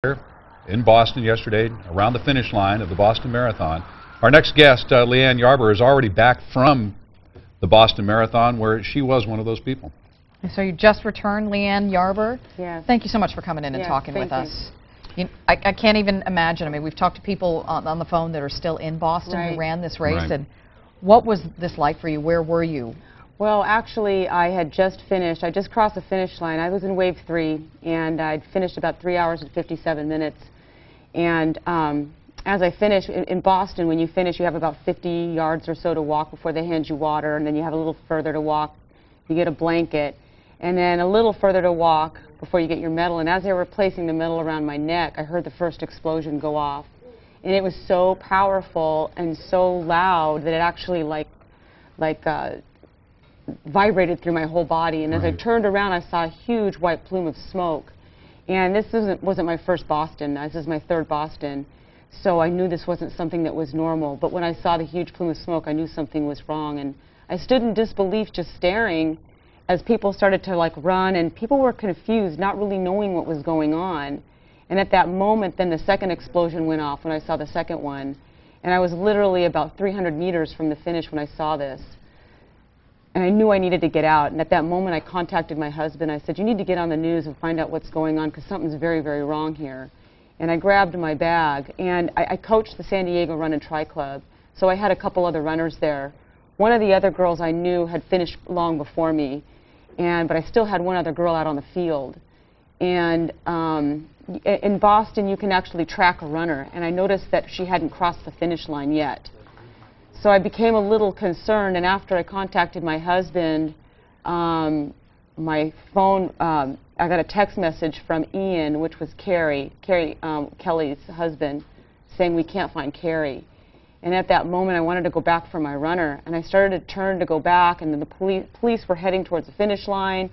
in Boston yesterday, around the finish line of the Boston Marathon. Our next guest, LeeAnn Yarbor, is already back from the Boston Marathon, where she was one of those people. So you just returned, LeeAnn Yarbor? Yes. Thank you so much for coming in and talking with us. I can't even imagine. I mean, we've talked to people on the phone that are still in Boston who ran this race. And what was this like for you? Where were you? Well, actually, I had just finished. I just crossed the finish line. I was in wave 3, and I'd finished about 3 hours and 57 minutes. And as I finished, in Boston, when you finish, you have about 50 yards or so to walk before they hand you water, and then you have a little further to walk. You get a blanket, and then a little further to walk before you get your medal. And as they were placing the medal around my neck, I heard the first explosion go off. And it was so powerful and so loud that it actually vibrated through my whole body. And as I turned around, I saw a huge white plume of smoke. And this wasn't my first Boston. This is my third Boston. So I knew this wasn't something that was normal. But when I saw the huge plume of smoke, I knew something was wrong. And I stood in disbelief, just staring, as people started to run, and people were confused, not really knowing what was going on. And at that moment, then the second explosion went off when I saw the second one. And I was literally about 300 meters from the finish when I saw this. And I knew I needed to get out. And at that moment, I contacted my husband. I said, you need to get on the news and find out what's going on, because something's very, very wrong here. And I grabbed my bag. And I coached the San Diego Run and Tri Club. So I had a couple other runners there. One of the other girls I knew had finished long before me. But I still had one other girl out on the field. And in Boston, you can actually track a runner. And I noticed that she hadn't crossed the finish line yet. So I became a little concerned, and after I contacted my husband, my phone, I got a text message from Ian, which was Kelly's husband, saying we can't find Carrie. And at that moment, I wanted to go back for my runner, and I started to turn to go back, and then the police were heading towards the finish line.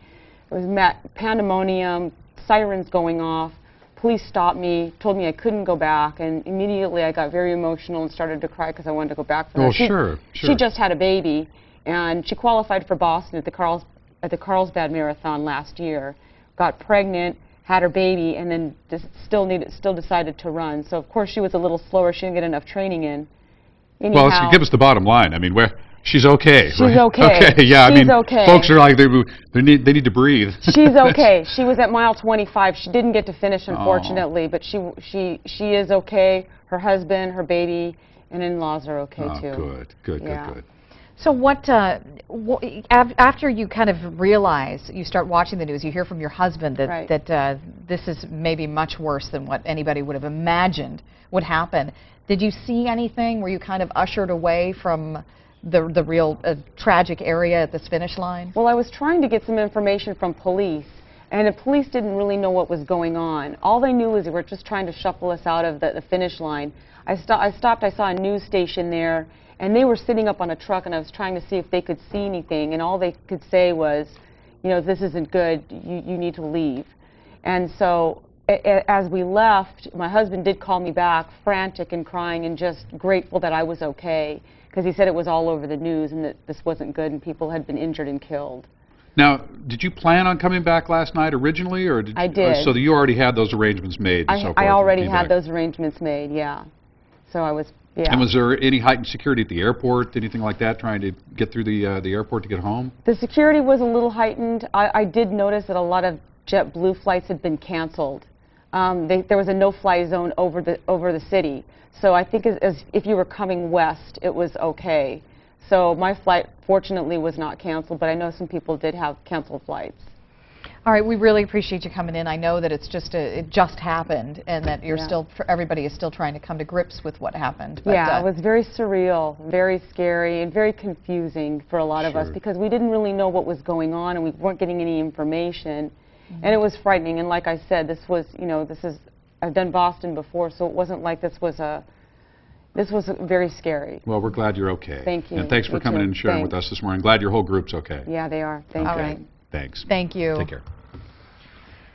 There was pandemonium, sirens going off. Police stopped me, told me I couldn't go back, and immediately I got very emotional and started to cry because I wanted to go back for her. Sure. She just had a baby, and she qualified for Boston at the Carlsbad Marathon last year, got pregnant, had her baby, and then still decided to run. So of course she was a little slower. She didn't get enough training in. Anyhow, well, give us the bottom line. I mean, she's okay. She's okay. Okay, yeah. She's okay. Folks are like they need to breathe. She's okay. She was at mile 25. She didn't get to finish, unfortunately, but she is okay. Her husband, her baby, and in-laws are okay too. Good. So after you kind of realize, you start watching the news, you hear from your husband that this is maybe much worse than what anybody would have imagined would happen. Did you see anything? Were you kind of ushered away from the real tragic area at this finish line? Well, I was trying to get some information from police, and the police didn't really know what was going on. All they knew was they were just trying to shuffle us out of the finish line. I stopped, I saw a news station there, and they were sitting up on a truck, and I was trying to see if they could see anything, and all they could say was, you know, this isn't good, you need to leave. And so as we left, my husband did call me back, frantic and crying and just grateful that I was okay, because he said it was all over the news and that this wasn't good and people had been injured and killed. Now, did you plan on coming back last night originally, or I did. So you already had those arrangements made? And so forth, I already had those arrangements made, yeah. So I was, yeah. And was there any heightened security at the airport, anything like that, trying to get through the airport to get home? The security was a little heightened. I did notice that a lot of JetBlue flights had been canceled. There was a no-fly zone over the city. So I think if you were coming west, it was okay. So my flight, fortunately, was not canceled, but I know some people did have canceled flights. All right, we really appreciate you coming in. I know that it just happened, and that you're everybody is still trying to come to grips with what happened. But, yeah, it was very surreal, very scary, and very confusing for a lot of us, because we didn't really know what was going on, and we weren't getting any information. And it was frightening, and like I said, this was, I've done Boston before, so it wasn't like this was very scary. Well, we're glad you're okay. Thank you. And thanks for coming in and sharing with us this morning. Glad your whole group's okay. Yeah, they are. Thank you. All right. Thanks. Thank you. Take care.